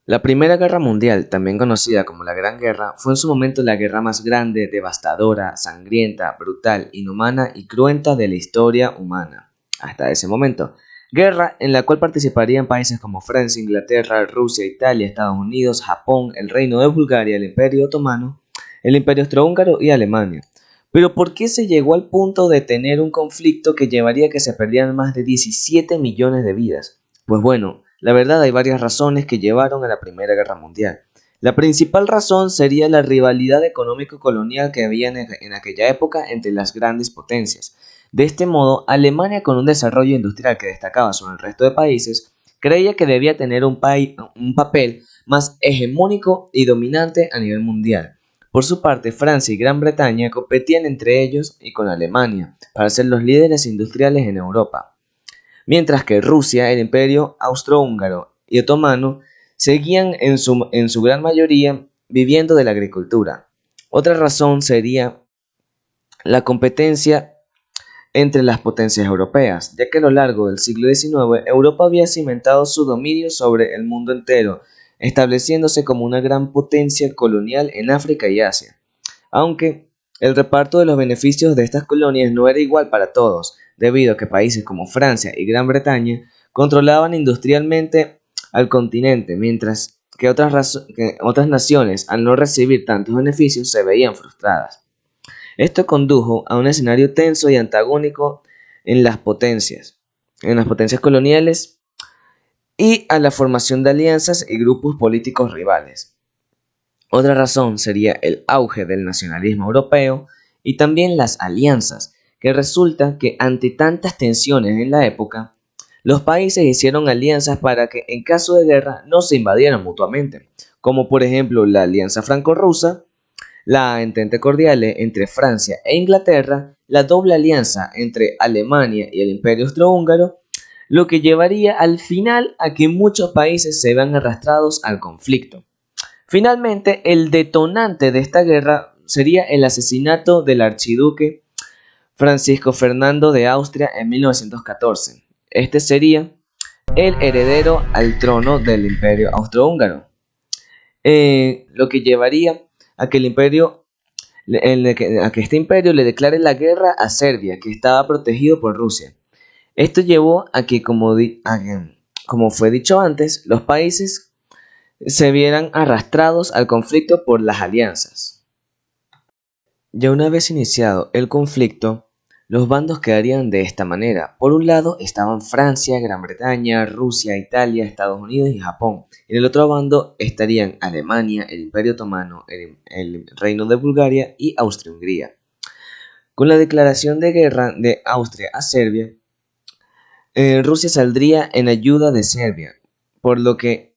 La Primera Guerra Mundial, también conocida como la Gran Guerra, fue en su momento la guerra más grande, devastadora, sangrienta, brutal, inhumana y cruenta de la historia humana. Hasta ese momento. Guerra en la cual participarían países como Francia, Inglaterra, Rusia, Italia, Estados Unidos, Japón, el Reino de Bulgaria, el Imperio Otomano, el Imperio Austrohúngaro y Alemania. Pero ¿por qué se llegó al punto de tener un conflicto que llevaría a que se perdieran más de 17 millones de vidas? Pues bueno, la verdad hay varias razones que llevaron a la Primera Guerra Mundial. La principal razón sería la rivalidad económico-colonial que había en aquella época entre las grandes potencias. De este modo, Alemania, con un desarrollo industrial que destacaba sobre el resto de países, creía que debía tener un papel más hegemónico y dominante a nivel mundial. Por su parte, Francia y Gran Bretaña competían entre ellos y con Alemania para ser los líderes industriales en Europa, mientras que Rusia, el Imperio Austrohúngaro y Otomano seguían en su gran mayoría viviendo de la agricultura. Otra razón sería la competencia entre las potencias europeas, ya que a lo largo del siglo XIX Europa había cimentado su dominio sobre el mundo entero, estableciéndose como una gran potencia colonial en África y Asia. Aunque el reparto de los beneficios de estas colonias no era igual para todos, debido a que países como Francia y Gran Bretaña controlaban industrialmente al continente, mientras que otras naciones, al no recibir tantos beneficios, se veían frustradas. Esto condujo a un escenario tenso y antagónico en en las potencias coloniales y a la formación de alianzas y grupos políticos rivales. Otra razón sería el auge del nacionalismo europeo y también las alianzas, que resulta que ante tantas tensiones en la época, los países hicieron alianzas para que en caso de guerra no se invadieran mutuamente, como por ejemplo la Alianza Franco-Rusa, la Entente Cordiale entre Francia e Inglaterra, la doble alianza entre Alemania y el Imperio Austrohúngaro, lo que llevaría al final a que muchos países se vean arrastrados al conflicto. Finalmente, el detonante de esta guerra sería el asesinato del archiduque Francisco Fernando de Austria en 1914. Este sería el heredero al trono del Imperio Austrohúngaro, lo que llevaría a que a que este imperio le declare la guerra a Serbia, que estaba protegido por Rusia. Esto llevó a que, como fue dicho antes, los países se vieran arrastrados al conflicto por las alianzas. Ya una vez iniciado el conflicto, los bandos quedarían de esta manera. Por un lado estaban Francia, Gran Bretaña, Rusia, Italia, Estados Unidos y Japón. En el otro bando estarían Alemania, el Imperio Otomano, el Reino de Bulgaria y Austria-Hungría. Con la declaración de guerra de Austria a Serbia, Rusia saldría en ayuda de Serbia, por lo que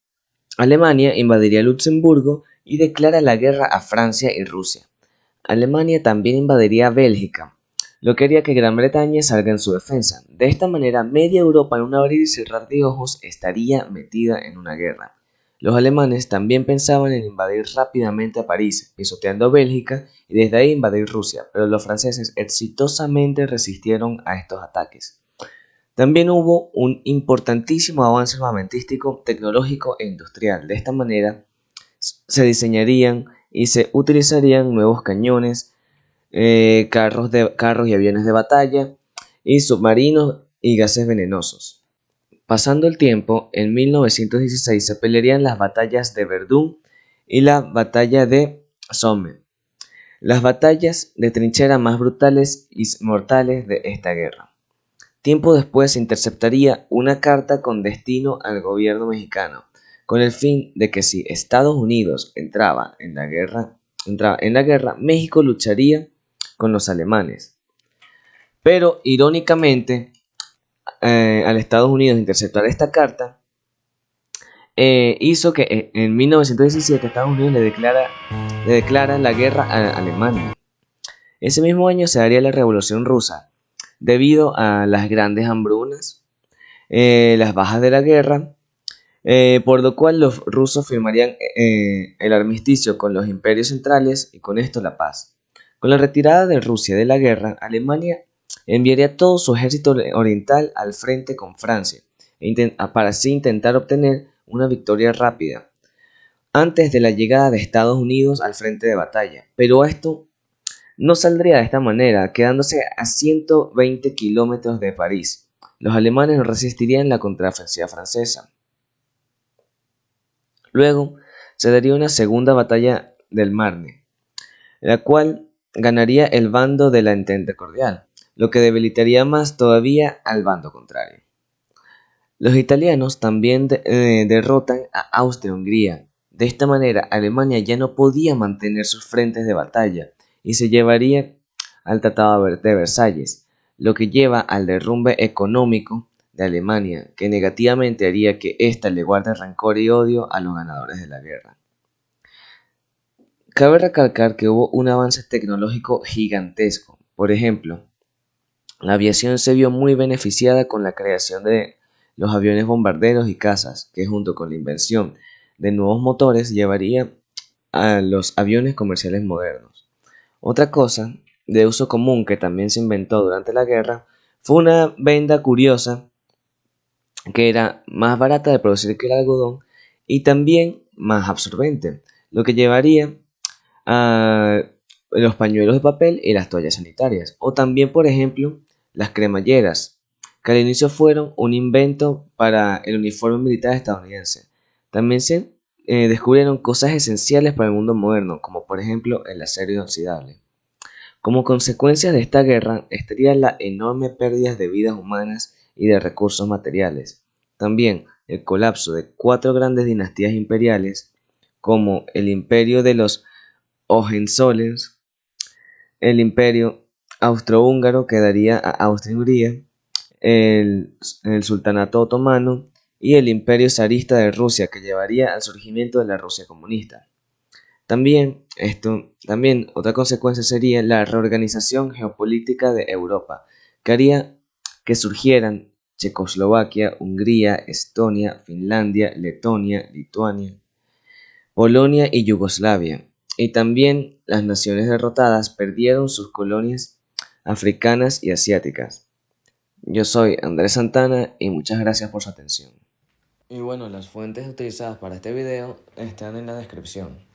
Alemania invadiría Luxemburgo y declara la guerra a Francia y Rusia. Alemania también invadiría Bélgica, lo que haría que Gran Bretaña salga en su defensa. De esta manera, media Europa en un abrir y cerrar de ojos estaría metida en una guerra. Los alemanes también pensaban en invadir rápidamente a París, pisoteando Bélgica y desde ahí invadir Rusia, pero los franceses exitosamente resistieron a estos ataques. También hubo un importantísimo avance armamentístico, tecnológico e industrial. De esta manera se diseñarían y se utilizarían nuevos cañones, carros y aviones de batalla y submarinos y gases venenosos. Pasando el tiempo, en 1916 se pelearían las batallas de Verdún y la batalla de Somme, las batallas de trinchera más brutales y mortales de esta guerra. Tiempo después se interceptaría una carta con destino al gobierno mexicano, con el fin de que si Estados Unidos entraba en la guerra, México lucharía con los alemanes. Pero irónicamente, al Estados Unidos interceptar esta carta, hizo que en 1917 Estados Unidos le declara la guerra a Alemania. Ese mismo año se daría la Revolución Rusa, debido a las grandes hambrunas, las bajas de la guerra, por lo cual los rusos firmarían el armisticio con los imperios centrales y con esto la paz. Con la retirada de Rusia de la guerra, Alemania enviaría todo su ejército oriental al frente con Francia, para así intentar obtener una victoria rápida. antes de la llegada de Estados Unidos al frente de batalla. Pero esto no saldría de esta manera, quedándose a 120 kilómetros de París. Los alemanes no resistirían la contraofensiva francesa. Luego se daría una segunda batalla del Marne, la cual ganaría el bando de la Entente Cordial, lo que debilitaría más todavía al bando contrario. Los italianos también derrotan a Austria-Hungría. De esta manera, Alemania ya no podía mantener sus frentes de batalla y se llevaría al Tratado de Versalles, lo que lleva al derrumbe económico de Alemania, que negativamente haría que ésta le guarde rencor y odio a los ganadores de la guerra. Cabe recalcar que hubo un avance tecnológico gigantesco. Por ejemplo, la aviación se vio muy beneficiada con la creación de los aviones bombarderos y cazas, que junto con la invención de nuevos motores llevaría a los aviones comerciales modernos. Otra cosa de uso común que también se inventó durante la guerra fue una venda curiosa que era más barata de producir que el algodón y también más absorbente, lo que llevaría a los pañuelos de papel y las toallas sanitarias. O también, por ejemplo, las cremalleras, que al inicio fueron un invento para el uniforme militar estadounidense. También se descubrieron cosas esenciales para el mundo moderno, como por ejemplo el acero inoxidable. Como consecuencia de esta guerra estaría la enorme pérdida de vidas humanas y de recursos materiales. También el colapso de 4 grandes dinastías imperiales, como el imperio de los Hohenzollern, el imperio austrohúngaro que daría a Austria-Hungría, el sultanato otomano y el imperio zarista de Rusia que llevaría al surgimiento de la Rusia comunista. También otra consecuencia sería la reorganización geopolítica de Europa, que haría que surgieran Checoslovaquia, Hungría, Estonia, Finlandia, Letonia, Lituania, Polonia y Yugoslavia. Y también las naciones derrotadas perdieron sus colonias africanas y asiáticas. Yo soy Andrés Santana y muchas gracias por su atención. Y bueno, las fuentes utilizadas para este video están en la descripción.